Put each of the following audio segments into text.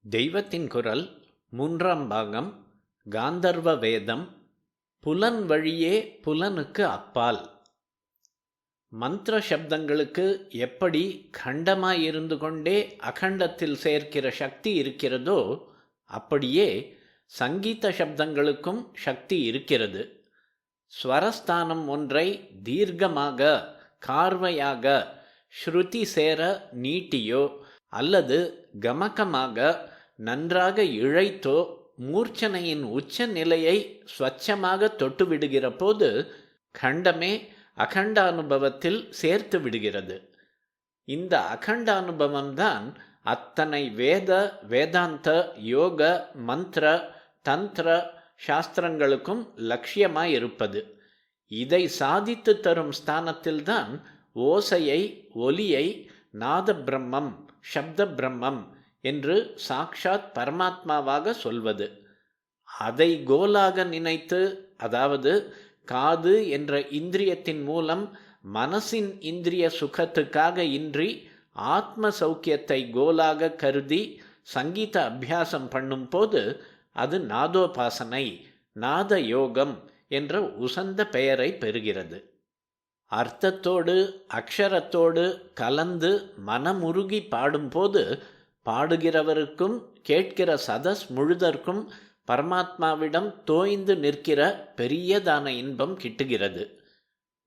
தெய்வத்தின் குரல் மூன்றாம் பாகம் காந்தர்வ வேதம். புலன் வழியே புலனுக்கு அப்பால். மந்திர சப்தங்களுக்கு எப்படி கண்டமாயிருந்து கொண்டே அகண்டத்தில் சேர்க்கிற சக்தி இருக்கிறதோ அப்படியே சங்கீத சப்தங்களுக்கும் சக்தி இருக்கிறது. ஸ்வரஸ்தானம் ஒன்றை தீர்க்கமாக கார்வையாக ஸ்ருதி சேர நீட்டியோ அல்லது கமகமாக நன்றாக இழைத்தோ மூர்ச்சனையின் உச்ச நிலையை ஸ்வச்சமாக தொட்டுவிடுகிற போது கண்டமே அகண்டானுபவத்தில் சேர்த்து விடுகிறது. இந்த அகண்டானுபவம்தான் அத்தனை வேதாந்த யோக மந்திர தந்திர சாஸ்திரங்களுக்கும் லட்சியமாயிருப்பது. இதை சாதித்து தரும் ஸ்தானத்தில்தான் ஓசையை ஒலியை நாத பிரம்மம் சப்த பிரம்மம் என்று சாக்ஷாத் பரமாத்மாவாக சொல்வது. அதை கோலாக நினைத்து, அதாவது காது என்ற இந்திரியத்தின் மூலம் மனசின் இந்திரிய சுகத்துக்காக இன்றி ஆத்ம சௌக்கியத்தை கோலாக கருதி சங்கீத அபியாசம் பண்ணும் போது அது நாதோபாசனை நாத யோகம் என்ற உசந்த பெயரை பெறுகிறது. அர்த்தத்தோடு அக்ஷரத்தோடு கலந்து மனமுருகி பாடும்போது பாடுகிறவருக்கும் கேட்கிற சதஸ் முழுதற்கும் பரமாத்மாவிடம் தோய்ந்து நிற்கிற பெரியதான இன்பம் கிட்டுகிறது.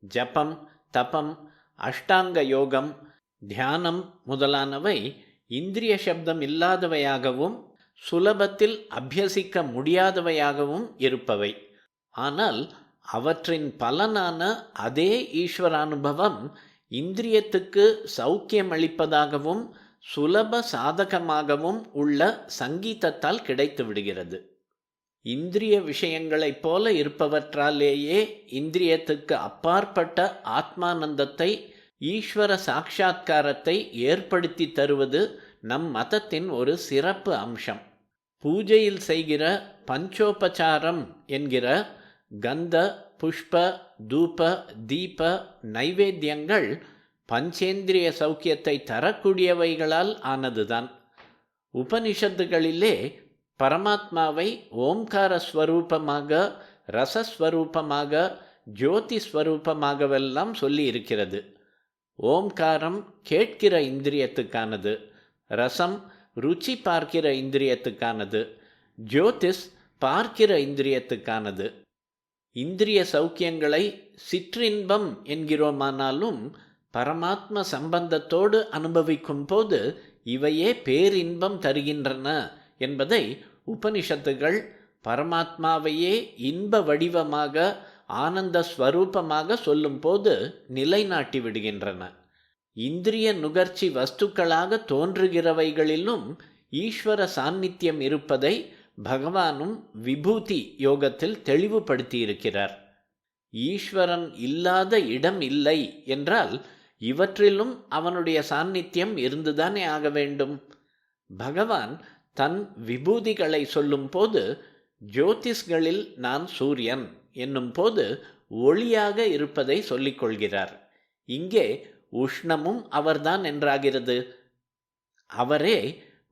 ஜபம் தபம் அஷ்டாங்க யோகம் தியானம் முதலானவை இந்திரிய சப்தம் இல்லாதவையாகவும் சுலபத்தில் அபியசிக்க முடியாதவையாகவும் இருப்பவை. ஆனால் அவற்றின் பலனான அதே ஈஸ்வரானுபவம் இந்திரியத்துக்கு சௌக்கியம் அளிப்பதாகவும் சுலப சாதகமாகவும் உள்ள சங்கீதத்தால் கிடைத்து விடுகிறது. இந்திரிய விஷயங்களைப் போல இருப்பவற்றாலேயே இந்திரியத்துக்கு அப்பாற்பட்ட ஆத்மானந்தத்தை ஈஸ்வர சாட்சா்காரத்தை ஏற்படுத்தி தருவது நம் மதத்தின் ஒரு சிறப்பு அம்சம். பூஜையில் செய்கிற பஞ்சோபசாரம் என்கிற கந்த புஷ்ப தூப தீப நைவேத்தியங்கள் பஞ்சேந்திரிய சௌக்கியத்தை தரக்கூடியவைகளால் ஆனதுதான். உபனிஷத்துகளிலே பரமாத்மாவை ஓம்கார ஸ்வரூபமாக ரசஸ்வரூபமாக ஜோதி ஸ்வரூபமாகவெல்லாம் சொல்லி இருக்கிறது. ஓம்காரம் கேட்கிற இந்திரியத்துக்கானது, ரசம் ருச்சி பார்க்கிற இந்திரியத்துக்கானது, ஜோதிஸ் பார்க்கிற இந்திரியத்துக்கானது. இந்திரிய சௌக்கியங்களை சிற்றின்பம் என்கிறோமானாலும் பரமாத்ம சம்பந்தத்தோடு அனுபவிக்கும் போது இவையே பேரின்பம் தருகின்றன என்பதை உபனிஷத்துகள் பரமாத்மாவையே இன்ப வடிவமாக ஆனந்த ஸ்வரூபமாக சொல்லும் போது நிலைநாட்டி விடுகின்றன. இந்திரிய நுகர்ச்சி வஸ்துக்களாக தோன்றுகிறவைகளிலும் ஈஸ்வர சாநித்தியம் இருப்பதை பகவானும் விபூதி யோகத்தில் தெளிவுபடுத்தியிருக்கிறார். ஈஸ்வரன் இல்லாத இடம் இல்லை என்றால் இவற்றிலும் அவனுடைய சாநித்தியம் இருந்துதானே ஆக வேண்டும். பகவான் தன் விபூதிகளை சொல்லும் போது ஜோதிஷ்களில் நான் சூரியன் என்னும் போது ஒளியாக இருப்பதை சொல்லிக் கொள்கிறார். இங்கே உஷ்ணமும் அவர்தான் என்றாகிறது. அவரே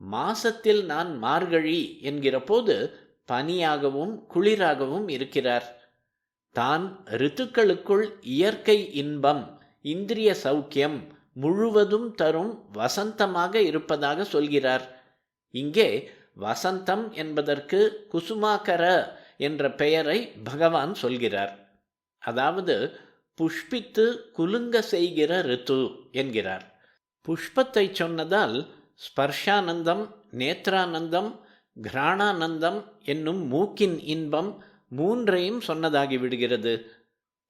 மாசத்தில் நான் மார்கழி என்கிற போது பனியாகவும் குளிராகவும் இருக்கிறார். தான் ரித்துக்களுக்குள் இயற்கை இன்பம் இந்திரிய சௌக்கியம் முழுவதும் தரும் வசந்தமாக இருப்பதாக சொல்கிறார். இங்கே வசந்தம் என்பதற்கு குசுமாகர என்ற பெயரை பகவான் சொல்கிறார். அதாவது புஷ்பித்து குலுங்க செய்கிற ரித்து என்கிறார். புஷ்பத்தை சொன்னதால் ஸ்பர்ஷானந்தம் நேத்ரானந்தம் கிராணானந்தம் என்னும் மூக்கின் இன்பம் மூன்றையும் சொன்னதாகிவிடுகிறது.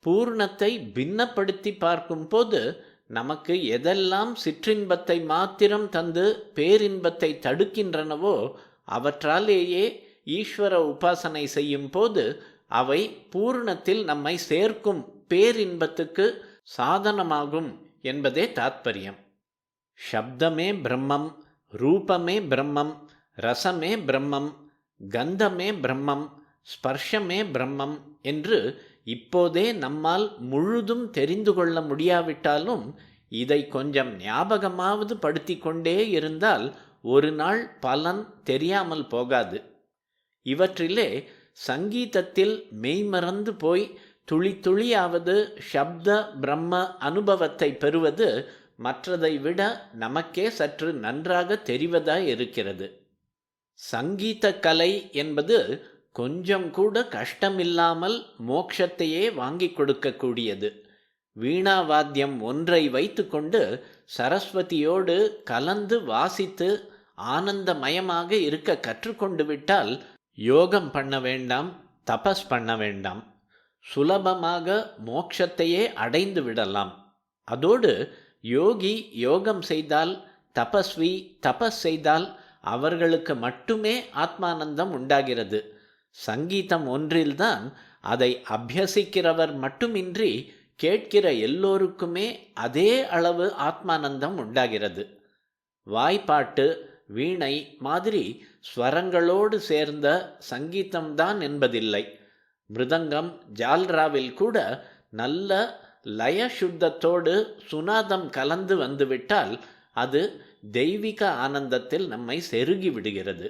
பூர்ணத்தை பின்னப்படுத்தி பார்க்கும் போது நமக்கு எதெல்லாம் சிற்றின்பத்தை மாத்திரம் தந்து பேரின்பத்தை தடுக்கின்றனவோ அவற்றாலேயே ஈஸ்வர உபாசனை செய்யும் போது அவை பூர்ணத்தில் நம்மை சேர்க்கும் பேரின்பத்துக்கு சாதனமாகும் என்பதே தாத்பரியம். சப்தமே பிரம்மம், ரூபமே பிரம்மம், ரசமே பிரம்மம், கந்தமே பிரம்மம், ஸ்பர்ஷமே பிரம்மம் என்று இப்போதே நம்மால் முழுதும் தெரிந்து கொள்ள முடியாவிட்டாலும் இதை கொஞ்சம் ஞாபகமாவது படுத்தி கொண்டே இருந்தால் ஒரு நாள் பலன் தெரியாமல் போகாது. இவற்றிலே சங்கீதத்தில் மெய்மறந்து போய் துளி துளியாவது சப்த பிரம்ம அனுபவத்தை பெறுவது மற்றதை விட நமக்கே சற்று நன்றாக தெரிவதாய் இருக்கிறது. சங்கீத கலை என்பது கொஞ்சம் கூட கஷ்டமில்லாமல் மோட்சத்தையே வாங்கி கொடுக்கக்கூடியது. வீணாவாத்தியம் ஒன்றை வைத்துக்கொண்டு சரஸ்வதியோடு கலந்து வாசித்து ஆனந்தமயமாக இருக்க கற்றுக்கொண்டு விட்டால் யோகம் பண்ண வேண்டாம், தபஸ் பண்ண வேண்டாம், சுலபமாக மோட்சத்தையே அடைந்து விடலாம். அதோடு யோகி யோகம் செய்தால், தபஸ்வி தபஸ் செய்தால் அவர்களுக்கு மட்டுமே ஆத்மானந்தம் உண்டாகிறது. சங்கீதம் ஒன்றில்தான் அதை அபியசிக்கிறவர் மட்டுமின்றி கேட்கிற எல்லோருக்குமே அதே அளவு ஆத்மானந்தம் உண்டாகிறது. வாய்ப்பாட்டு, வீணை மாதிரி ஸ்வரங்களோடு சேர்ந்த சங்கீதம்தான் என்பதில்லை. மிருதங்கம், ஜால்ராவில் கூட நல்ல லய சுத்தத்தோடு சுனாதம் கலந்து வந்துவிட்டால் அது தெய்வீக ஆனந்தத்தில் நம்மை செருகி விடுகிறது.